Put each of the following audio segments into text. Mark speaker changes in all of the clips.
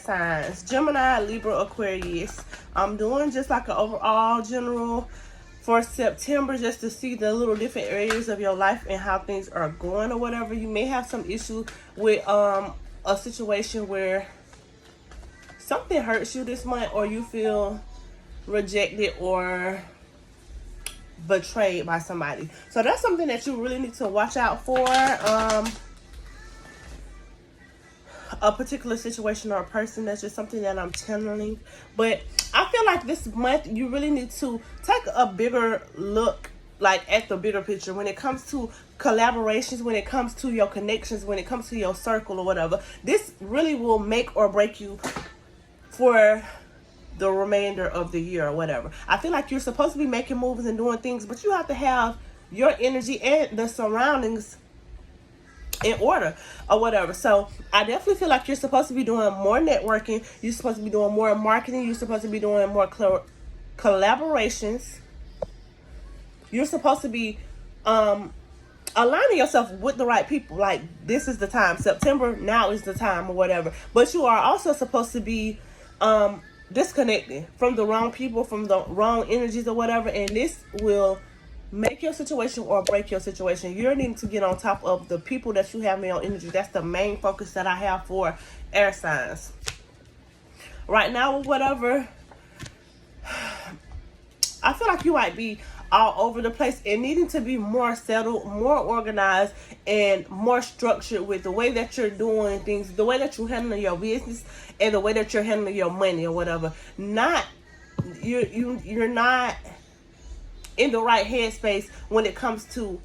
Speaker 1: signs, Gemini, Libra, Aquarius. I'm doing just like an overall general for September, just to see the little different areas of your life and how things are going or whatever. You may have some issue with a situation where something hurts you this month, or you feel rejected or betrayed by somebody. So that's something that you really need to watch out for. A particular situation or a person. That's just something that I'm channeling. But I feel like this month you really need to take a bigger look, like at the bigger picture when it comes to collaborations, when it comes to your connections, when it comes to your circle or whatever. This really will make or break you for the remainder of the year or whatever. I feel like you're supposed to be making moves and doing things, but you have to have your energy and the surroundings in order or whatever. So I definitely feel like you're supposed to be doing more networking. You're supposed to be doing more marketing. You're supposed to be doing more collaborations. You're supposed to be aligning yourself with the right people. Like, this is the time. September, now is the time or whatever. But you are also supposed to be disconnecting from the wrong people, from the wrong energies or whatever. And this will make your situation or break your situation. You're needing to get on top of the people that you have in your energy. That's the main focus that I have for air signs. Right now, whatever, I feel like you might be all over the place and needing to be more settled, more organized, and more structured with the way that you're doing things, the way that you're handling your business, and the way that you're handling your money or whatever. You're not in the right headspace when it comes to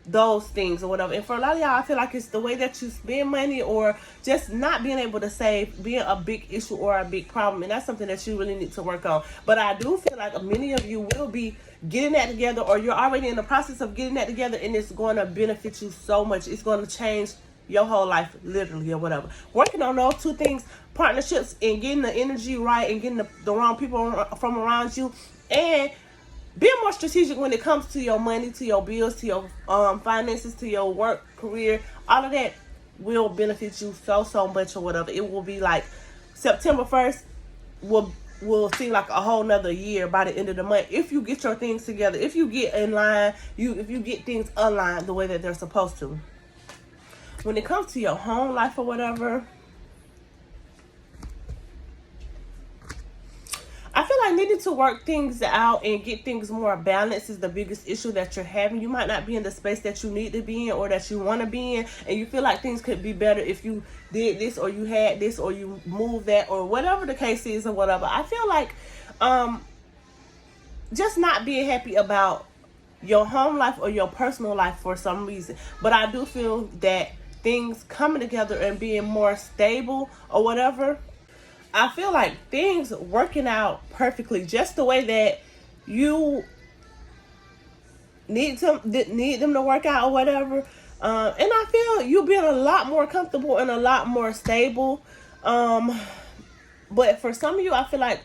Speaker 1: those things or whatever. And for a lot of y'all, I feel like it's the way that you spend money, or just not being able to save, being a big issue or a big problem. And that's something that you really need to work on. But I do feel like many of you will be getting that together, or you're already in the process of getting that together, and it's going to benefit you so much. It's going to change your whole life, literally, or whatever. Working on those two things, partnerships and getting the energy right, and getting the wrong people from around you, and being more strategic when it comes to your money, to your bills, to your finances, to your work, career. All of that will benefit you so much or whatever. It will be like September 1st will seem like a whole nother year by the end of the month, if you get your things together, if you get in line, if you get things aligned the way that they're supposed to. When it comes to your home life or whatever, I feel like needing to work things out and get things more balanced is the biggest issue that you're having. You might not be in the space that you need to be in or that you want to be in, and you feel like things could be better if you did this, or you had this, or you moved that, or whatever the case is or whatever. I feel like just not being happy about your home life or your personal life for some reason. But I do feel that things coming together and being more stable or whatever, I feel like things working out perfectly, just the way that you need them to work out or whatever. And I feel you being a lot more comfortable and a lot more stable. But for some of you, I feel like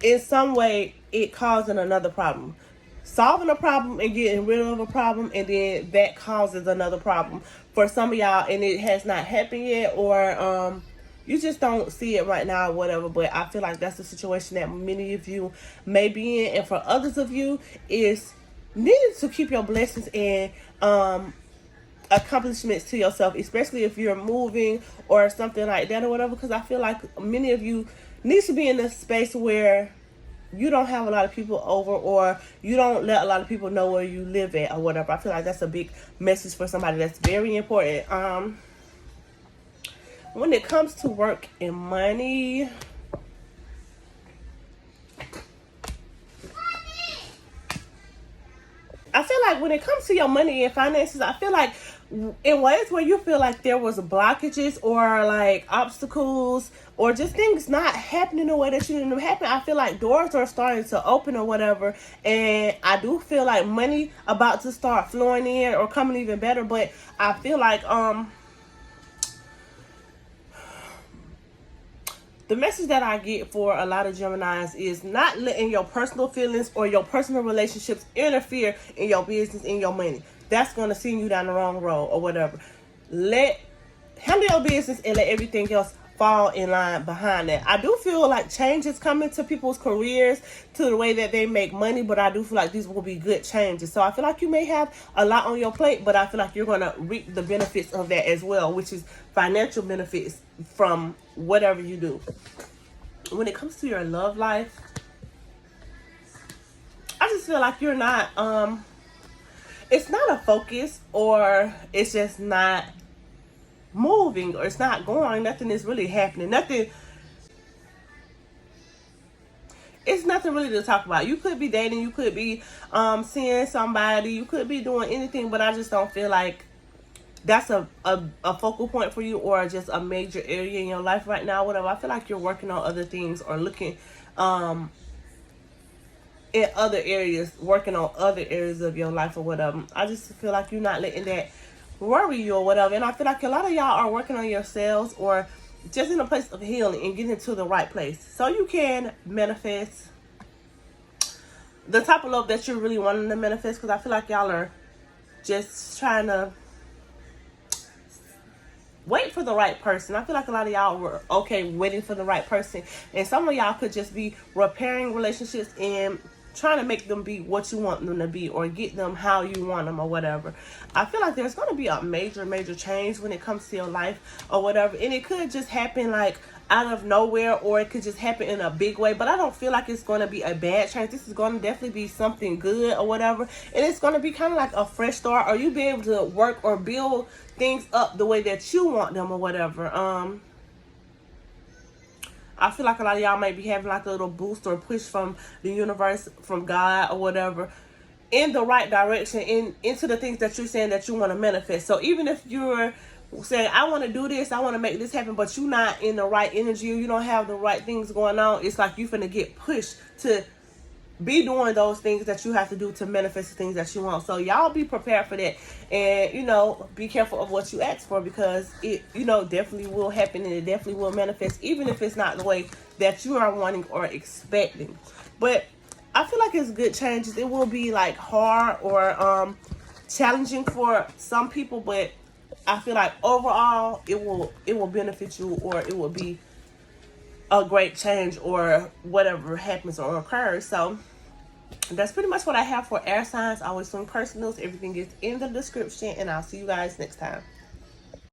Speaker 1: in some way it causing another problem. Solving a problem and getting rid of a problem, and then that causes another problem for some of y'all, and it has not happened yet, or you just don't see it right now or whatever. But I feel like that's the situation that many of you may be in, and for others of you is needing to keep your blessings and accomplishments to yourself, especially if you're moving or something like that or whatever, because I feel like many of you need to be in a space where you don't have a lot of people over, or you don't let a lot of people know where you live at or whatever. I feel like that's a big message for somebody. That's very important. When it comes to work and money, I feel like when it comes to your money and finances, I feel like in ways where you feel like there was blockages or like obstacles or just things not happening the way that you didn't happen, I feel like doors are starting to open or whatever. And I do feel like money about to start flowing in or coming even better. But I feel like the message that I get for a lot of Geminis is not letting your personal feelings or your personal relationships interfere in your business and your money. That's going to send you down the wrong road or whatever. handle your business and let everything else fall in line behind that. I do feel like change is coming to people's careers, to the way that they make money, but I do feel like these will be good changes. So I feel like you may have a lot on your plate, but I feel like you're going to reap the benefits of that as well, which is financial benefits from whatever you do. When it comes to your love life, I just feel like you're not, it's not a focus, or it's just not moving, or it's not going. Nothing is really happening. It's nothing really to talk about. You could be dating, you could be seeing somebody, you could be doing anything, but I just don't feel like that's a focal point for you, or just a major area in your life right now, whatever. I feel like you're working on other things, or looking in other areas, working on other areas of your life or whatever. I just feel like you're not letting that worry you or whatever. And I feel like a lot of y'all are working on yourselves, or just in a place of healing and getting to the right place, so you can manifest the type of love that you're really wanting to manifest. Because I feel like y'all are just trying to wait for the right person. I feel like a lot of y'all were okay waiting for the right person, and some of y'all could just be repairing relationships and trying to make them be what you want them to be, or get them how you want them, or whatever. I feel like there's going to be a major change when it comes to your life or whatever, and it could just happen like out of nowhere, or it could just happen in a big way. But I don't feel like it's going to be a bad change. This is going to definitely be something good or whatever, and it's going to be kind of like a fresh start, or you be able to work or build things up the way that you want them or whatever. I feel like a lot of y'all might be having like a little boost or push from the universe, from God or whatever, in the right direction, into the things that you're saying that you want to manifest. So even if you're saying, I want to do this, I want to make this happen, but you're not in the right energy, or you don't have the right things going on, it's like you're finna get pushed to be doing those things that you have to do to manifest the things that you want. So y'all be prepared for that, and be careful of what you ask for, because it definitely will happen, and it definitely will manifest, even if it's not the way that you are wanting or expecting. But I feel like it's good changes. It will be like hard or challenging for some people, but I feel like overall it will benefit you, or it will be a great change, or whatever happens or occurs. So that's pretty much what I have for air signs. I always swing personals. Everything is in the description, and I'll see you guys next time.